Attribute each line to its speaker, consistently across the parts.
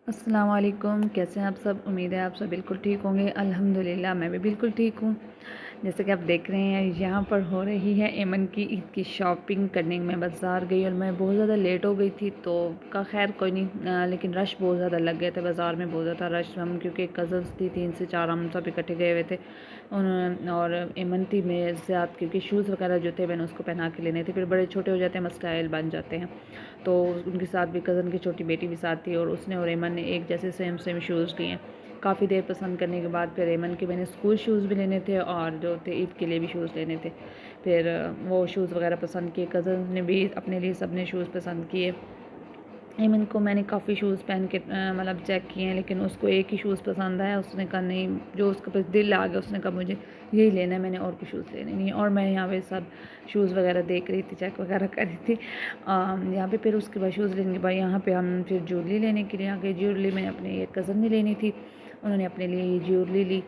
Speaker 1: अस्सलाम वालेकुम, कैसे हैं आप सब। उम्मीद है आप सब बिल्कुल ठीक होंगे। अल्हम्दुलिल्लाह मैं भी बिल्कुल ठीक हूँ। जैसे कि आप देख रहे हैं यहाँ पर हो रही है एमन की ईद की शॉपिंग करने। मैं बाज़ार गई और मैं बहुत ज़्यादा लेट हो गई थी तो का खैर कोई नहीं, लेकिन रश बहुत ज़्यादा लग गए थे बाज़ार में, बहुत ज़्यादा रश। हम क्योंकि कज़न्स थी 3 से 4, हम सब इकट्ठे गए हुए थे। और एमन थी मेरे साथ क्योंकि शूज़ वगैरह जो थे मैंने उसको पहना के लेने थे, फिर बड़े छोटे हो जाते हैं, मसाइल बन जाते हैं। तो उनके साथ भी कज़न की छोटी बेटी भी साथ थी और उसने और एमन ने एक जैसे सेम सेम शूज़ लिए। काफ़ी देर पसंद करने के बाद फिर एमन के मैंने स्कूल शूज़ भी लेने थे और जो थे ईद के लिए भी शूज़ लेने थे। फिर वो शूज़ वगैरह पसंद किए, कज़न ने भी अपने लिए सब ने शूज़ पसंद किए। एमन को मैंने काफ़ी शूज़ पहन के मतलब चेक किए हैं, लेकिन उसको एक ही शूज़ पसंद आया। उसने कहा नहीं, जो उसका बस दिल आ गया, उसने कहा मुझे यही लेना है, मैंने और कोई शूज़ लेने नहीं है। और मैं यहाँ पे सब शूज़ वगैरह देख रही थी, चेक वगैरह कर रही थी यहाँ पे। फिर उसके बाद शूज़ लेने के बाद यहाँ पे हम फिर ज्वेलरी लेने के लिए आ गए। ज्वेलरी मैंने अपने एक कज़न ने लेनी थी, उन्होंने अपने लिए ये ज्वेलरी ली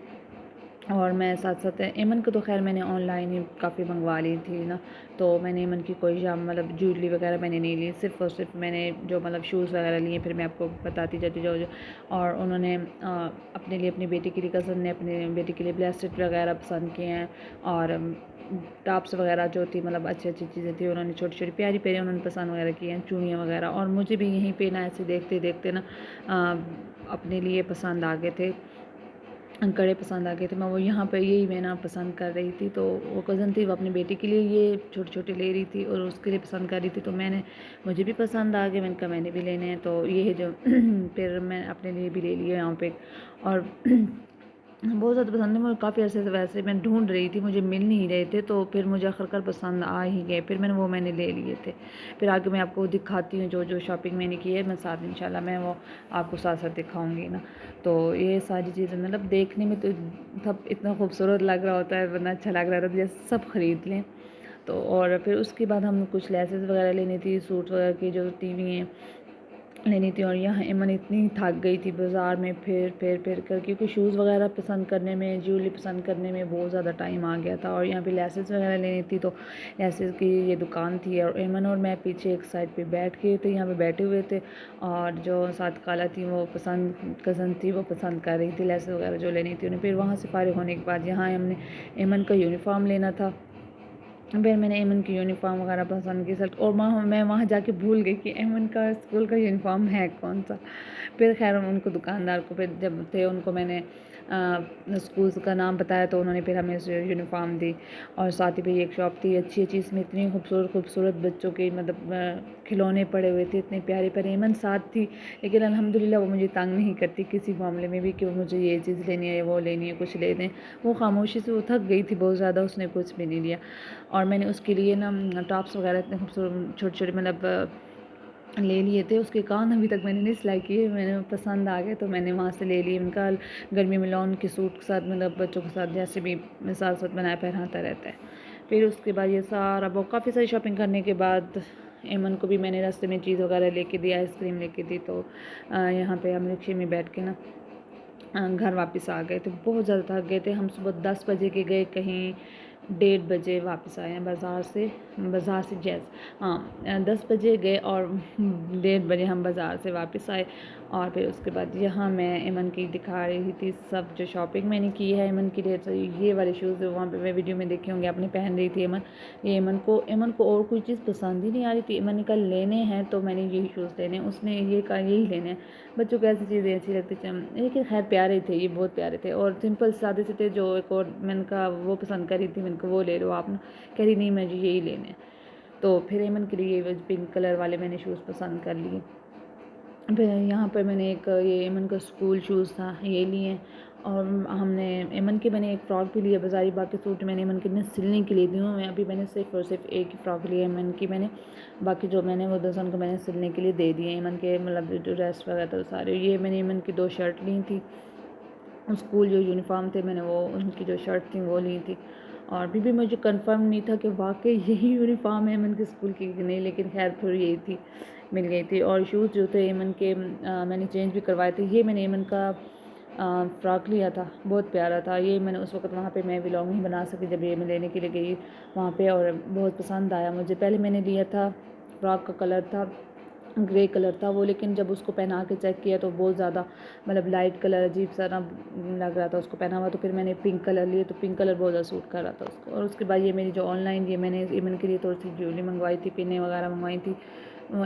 Speaker 1: और मैं साथ साथ एमन को तो खैर मैंने ऑनलाइन ही काफ़ी मंगवा ली थी ना, तो मैंने एमन की कोई मतलब ज्वेलरी वगैरह मैंने नहीं ली। सिर्फ़ और सिर्फ मैंने जो मतलब शूज़ वगैरह लिए, फिर मैं आपको बताती जाती जाऊँ जो। और उन्होंने अपने लिए, अपनी बेटी के लिए, कज़न ने अपने बेटी के लिए ब्रेसलेट वगैरह पसंद किए हैं। और टॉप्स वगैरह जो थी, मतलब अच्छी अच्छी चीज़ें थी, उन्होंने छोटी छोटी प्यारी प्यारी उन्होंने पसंद वगैरह किए हैं, चूड़ियाँ वगैरह। और मुझे भी यहीं पे ना ऐसे देखते देखते ना अपने लिए पसंद आ गए थे, कड़े पसंद आ गए थे। मैं वो यहाँ पे यही मैं ना पसंद कर रही थी, तो वो कज़न थी वो अपनी बेटी के लिए ये छोटे छोटे ले रही थी और उसके लिए पसंद कर रही थी, तो मुझे भी पसंद आ गए। मैंने कहा मैंने भी लेने हैं, तो ये है जो फिर मैं अपने लिए भी ले लिया यहाँ पे। और बहुत ज़्यादा पसंद है मुझे, काफ़ी अर्से से वैसे मैं ढूंढ रही थी, मुझे मिल नहीं रहे थे, तो फिर मुझे आखिरकार पसंद आ ही गए, फिर मैंने ले लिए थे। फिर आगे मैं आपको दिखाती हूँ जो जो शॉपिंग मैंने की है, मैं साथ इंशाल्लाह मैं वो आपको साथ साथ दिखाऊंगी ना। तो ये सारी चीज़ें मतलब देखने में तो सब इतना खूबसूरत लग रहा होता है, वरना अच्छा लग रहा था तो जैसे सब ख़रीद लें। तो और फिर उसके बाद हम कुछ लेसेस वगैरह लेनी थी, सूट वगैरह की जो टीवी हैं लेनी थी। और यहाँ एमन इतनी थक गई थी बाज़ार में फिर कर, क्योंकि शूज़ वगैरह पसंद करने में, ज्वेलरी पसंद करने में बहुत ज़्यादा टाइम आ गया था। और यहाँ पे लेसेस वगैरह लेनी थी, तो लेसेस की ये दुकान थी और एमन और मैं पीछे एक साइड पे बैठ के थे, यहाँ पे बैठे हुए थे। और जो साथ खाला थी वो पसंद, कज़न थी वो पसंद कर रही थी लेसेस वगैरह जो लेनी थी उन्हें। फिर वहाँ से फारिग होने के बाद यहाँ हमने एमन का यूनिफॉर्म लेना था। फिर मैंने एमन की यूनिफ़ॉर्म वगैरह पसंद की शर्ट, और मैं वहाँ जाके भूल गई कि एमन का स्कूल का यूनिफ़ॉर्म है कौन सा। फिर खैर उनको दुकानदार को फिर जब थे उनको मैंने स्कूल का नाम बताया, तो उन्होंने फिर हमें यूनिफ़ॉर्म दी। और साथ ही फिर एक शॉप थी अच्छी अच्छी, इसमें इतनी खूबसूरत खूबसूरत बच्चों के मतलब खिलौने पड़े हुए थे, इतने प्यारे प्यारे। एमन साथ थी, लेकिन अल्हम्दुलिल्लाह वो मुझे तंग नहीं करती किसी मामले में भी कि मुझे ये चीज़ लेनी है, वो लेनी है, कुछ ले दें। वो खामोशी से, वो थक गई थी बहुत ज़्यादा, उसने कुछ भी नहीं लिया। और मैंने उसके लिए ना टॉप्स वगैरह इतने खूबसूरत छोटे छोटे मतलब ले लिए थे। उसके कान अभी तक मैंने नहीं सिलाई किए, मैंने पसंद आ गए तो मैंने वहाँ से ले लिए। उनका गर्मी में लॉन के सूट के साथ, मतलब बच्चों के साथ जैसे भी साथ साथ बनाया पहनाता रहता है। फिर उसके बाद ये सारा वो काफ़ी सारी शॉपिंग करने के बाद एमन को भी मैंने रास्ते में चीज़ वगैरह लेके दी, आइसक्रीम लेके दी। तो यहाँ पे हम रिक्शे में बैठ के ना घर वापस आ गए थे। बहुत ज़्यादा थक गए थे हम। सुबह 10 बजे के गए, कहीं 1:30 बजे वापस आए हैं बाज़ार से जैस हाँ 10 बजे गए और 1:30 बजे हम बाज़ार से वापस आए। और फिर उसके बाद यहाँ मैं एमन की दिखा रही थी सब जो शॉपिंग मैंने की है एमन के लिए। तो ये वाले शूज़ वहाँ पे मैं वीडियो में देखे होंगे आपने, पहन रही थी एमन। ये एमन को और कोई चीज़ पसंद ही नहीं आ रही थी। एमन ने कहा लेने हैं तो मैंने यही शूज़ लेने हैं, उसने ये कहा यही लेने हैं। बच्चों को ऐसी चीज़ें अच्छी लगती थी, लेकिन खैर प्यारे थे, ये बहुत प्यारे थे और सिंपल सादे से थे। जो एक और मैंने कहा वो पसंद करी थी, मैंने कहा वो ले लो आप ना, कह रही नहीं मुझे यही लेने हैं। तो फिर एमन के लिए पिंक कलर वाले मैंने शूज़ पसंद कर लिए। फिर यहाँ पर मैंने एक ये एमन का स्कूल शूज़ था, ये लिए। और हमने एमन के मैंने एक फ़्रॉक भी लिया बाज़ारी, बाकी सूट मैंने एमन के सिलने के लिए दी हूँ। मैं अभी मैंने सिर्फ़ और सिर्फ एक ही फ़्रॉक ली है एमन की मैंने, बाकी जो मैंने वो 10 को मैंने सिलने के लिए दे दिए एमन के, मतलब जो ड्रेस वगैरह था सारे। ये मैंने एमन की 2 शर्ट ली थी, स्कूल जो यूनिफ़ॉर्म थे मैंने वो उनकी जो शर्ट थी वो ली थी। और अभी भी मुझे कंफर्म नहीं था कि वाकई यही यूनिफ़ॉर्म है एमन के स्कूल की कि नहीं, लेकिन खैर फिर यही थी, मिल गई थी। और शूज़ जो थे एमन के मैंने चेंज भी करवाए थे। ये मैंने एमन का फ़्रॉक लिया था, बहुत प्यारा था। ये मैंने उस वक्त वहाँ पे मैं व्लॉग नहीं बना सकी जब ये मैं लेने के लिए गई वहाँ पे, और बहुत पसंद आया मुझे। पहले मैंने लिया था, फ़्रॉक का कलर था ग्रे कलर था वो, लेकिन जब उसको पहना के चेक किया तो बहुत ज़्यादा मतलब लाइट कलर अजीब सा ना लग रहा था उसको पहना हुआ। तो फिर मैंने पिंक कलर लिए, तो पिंक कलर बहुत ज़्यादा सूट कर रहा था उसको। और उसके बाद ये मेरी जो ऑनलाइन ये मैंने ईमन के लिए थोड़ी सी ज्वेलरी मंगवाई थी, पिने वगैरह मंगवाई थी।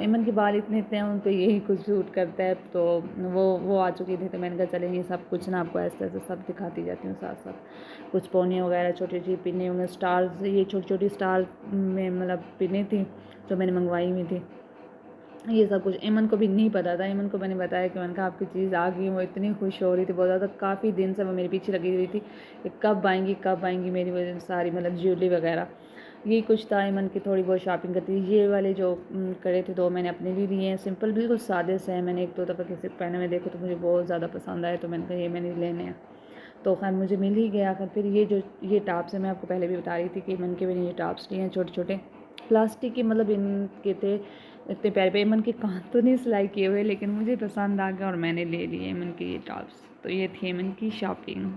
Speaker 1: ईमन के बाल इतने इतने हैं, उन पर यही कुछ सूट करता है, तो वो आ चुकी थी। तो मैंने कहा चले ये सब कुछ ना आपको ऐसे ऐसे सब दिखाती जाती हूँ साथ साथ। कुछ पौनियाँ वगैरह छोटी छोटी पिने होंगे, स्टार्स, ये छोटी छोटी स्टार में मतलब पिने थी जो मैंने मंगवाई हुई थी। ये सब कुछ ईमन को भी नहीं पता था। ईमन को मैंने बताया कि मैंने कहा आपकी चीज़ आ गई। वो इतनी खुश हो रही थी बहुत ज़्यादा, काफ़ी दिन से वो मेरे पीछे लगी हुई थी कि कब आएंगी मेरी वजह से सारी मतलब ज्वेलरी वगैरह। यही कुछ था, ईमन की थोड़ी बहुत शॉपिंग करती थी। ये वाले जो कड़े थे दो मैंने अपने लिए लिए हैं, सिंपल बिल्कुल सादे से हैं। मैंने एक दो दफ़ा किसी पहने में देखो तो मुझे बहुत ज़्यादा पसंद आए, तो मैंने कहा ये मैंने लेने हैं। तो खैर मुझे मिल ही गया आखिर। फिर ये टॉप्स है, मैं आपको पहले भी बता रही थी कि ईमन के मैंने ये टॉप्स लिए हैं छोटे छोटे प्लास्टिक के, मतलब इनके थे इतने प्यारे पे। ईमन के कान तो नहीं सिलाई किए हुए, लेकिन मुझे पसंद आ गया और मैंने ले लिए ईमन के ये टॉप्स। तो ये थी ईमन की शॉपिंग।